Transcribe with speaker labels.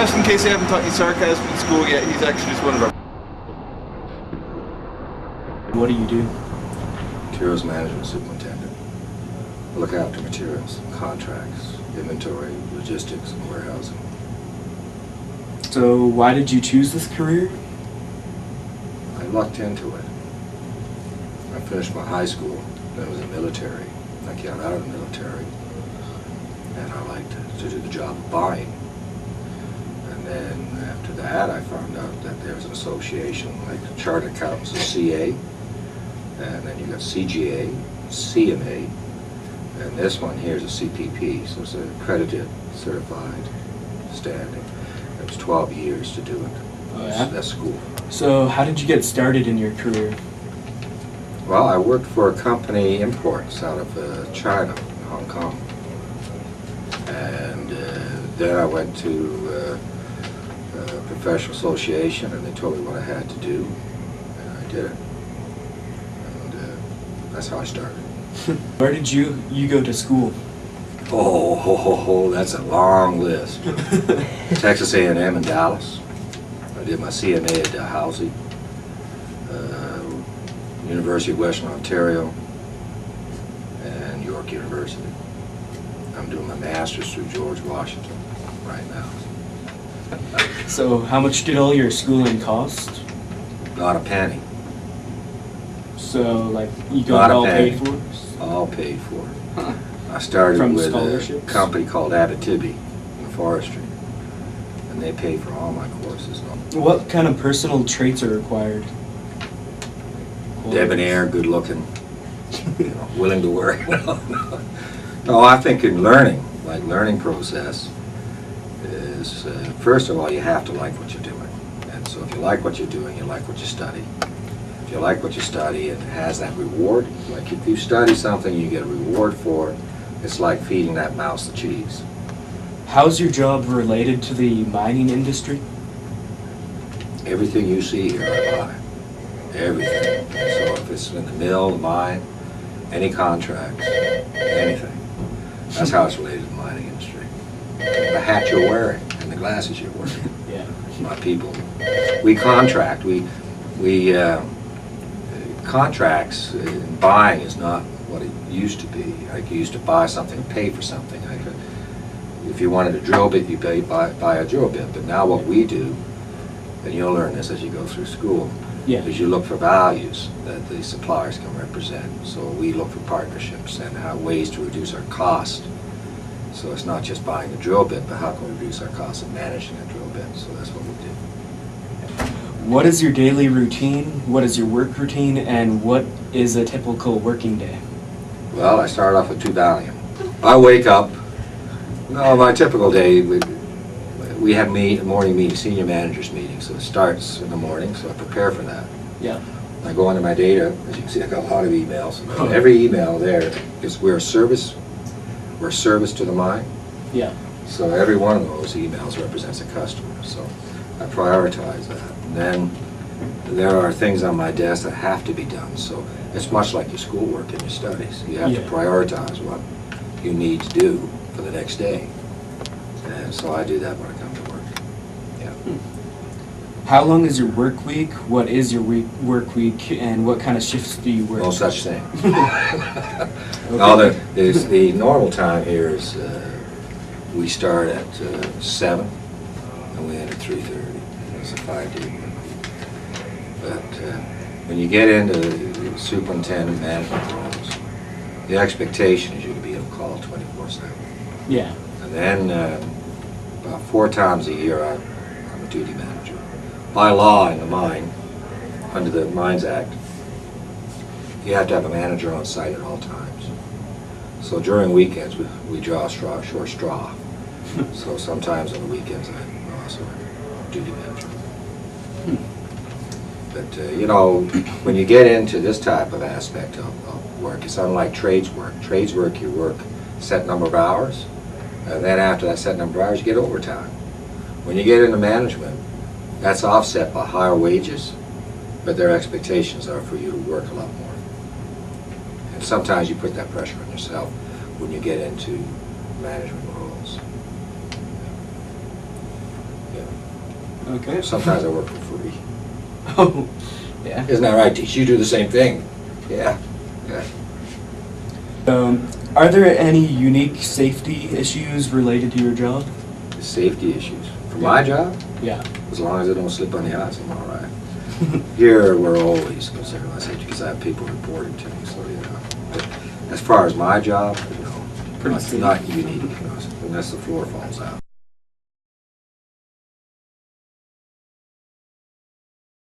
Speaker 1: just in case I haven't taught you sarcasm in school yet, he's actually just one of our...
Speaker 2: What do you do?
Speaker 3: Materials management superintendent. I look after materials, contracts, inventory, logistics, and warehousing.
Speaker 2: So why did you choose this career?
Speaker 3: I lucked into it. I finished my high school, then was in the military. I got out of the military, and I liked to do the job of buying. And then after that, I found out that there's an association like Chartered Accountants, a CA, and then you got CGA, CMA, and this one here is a CPP, so it's an accredited, certified standing. It was 12 years to do it.
Speaker 2: Oh, yeah?
Speaker 3: That's school.
Speaker 2: So how did you get started in your career?
Speaker 3: Well, I worked for a company, imports, out of China, Hong Kong. And then I went to a professional association, and they told me what I had to do, and I did it. And that's how I started.
Speaker 2: Where did you go to school?
Speaker 3: Oh, that's a long list. Texas A&M in Dallas. I did my CMA at Dalhousie. University of Western Ontario, and York University. I'm doing my master's through George Washington right now.
Speaker 2: So how much did all your schooling cost?
Speaker 3: Not a penny.
Speaker 2: So like you got it all paid for?
Speaker 3: All paid for.
Speaker 2: Huh.
Speaker 3: I started
Speaker 2: From
Speaker 3: with
Speaker 2: scholarships?
Speaker 3: a company called Abitibi in forestry, and they paid for all my courses.
Speaker 2: What kind of personal traits are required?
Speaker 3: Debonair, good looking, willing to work. No, I think in learning, like learning process, is first of all you have to like what you're doing. And so if you like what you're doing, you like what you study. If you like what you study and it has that reward, like if you study something you get a reward for it, it's like feeding that mouse the cheese.
Speaker 2: How's your job related to the mining industry?
Speaker 3: Everything you see here I buy. Everything. So if it's in the mill, the mine, any contract, anything. That's how it's related to the mining industry. The hat you're wearing and the glasses you're wearing.
Speaker 2: Yeah.
Speaker 3: My people. We contract. Contracts in buying is not what it used to be. Like you used to buy something and pay for something. If you wanted a drill bit, you buy a drill bit. But now what we do, and you'll learn this as you go through school, is you look for values that the suppliers can represent. So we look for partnerships and ways to reduce our cost. So it's not just buying a drill bit, but how can we reduce our cost of managing a drill bit? So that's what we do.
Speaker 2: What is your daily routine? What is your work routine? And what is a typical working day?
Speaker 3: Well, I start off with 2 Valium. I wake up. No, my typical day, we have morning meeting, senior managers meeting, so it starts in the morning, so I prepare for that.
Speaker 2: Yeah.
Speaker 3: I go into my data, as you can see I got a lot of emails. Every email there is we're a service to the mine.
Speaker 2: Yeah.
Speaker 3: So every one of those emails represents a customer, so I prioritize that. And then there are things on my desk that have to be done, so it's much like your schoolwork and your studies. You have to prioritize what you need to do for the next day. And so I do that when I come to work. Yeah.
Speaker 2: How long is your work week? What is your work week, and what kind of shifts do you work?
Speaker 3: No such thing. No, the normal time here is we start at 7 and we end at 3:30. It's a 5-day work. But when you get into the superintendent management roles, the expectation is you to be on call 24/7.
Speaker 2: Yeah.
Speaker 3: And then about 4 times a year I'm a duty manager. By law in the mine, under the Mines Act, you have to have a manager on site at all times. So during weekends we draw a short straw. So sometimes on the weekends I'm also a duty manager. But you know, when you get into this type of aspect of work, it's unlike trades work. Trades work, you work a set number of hours, and then after that set number of hours you get overtime. When you get into management, that's offset by higher wages, but their expectations are for you to work a lot more. And sometimes you put that pressure on yourself when you get into management roles.
Speaker 2: Okay.
Speaker 3: Sometimes I work for free.
Speaker 2: Oh, yeah.
Speaker 3: Isn't that right, Tish? You do the same thing. Yeah. Yeah.
Speaker 2: Are there any unique safety issues related to your job?
Speaker 3: Safety issues. For my job,
Speaker 2: Yeah.
Speaker 3: as long as I don't slip on the ice, I'm all right. Here, we're always concerned about safety because I have people reporting to me, so, you know. But as far as my job, you know,
Speaker 2: Pretty
Speaker 3: it's
Speaker 2: safe.
Speaker 3: not unique, you know, unless the floor falls out.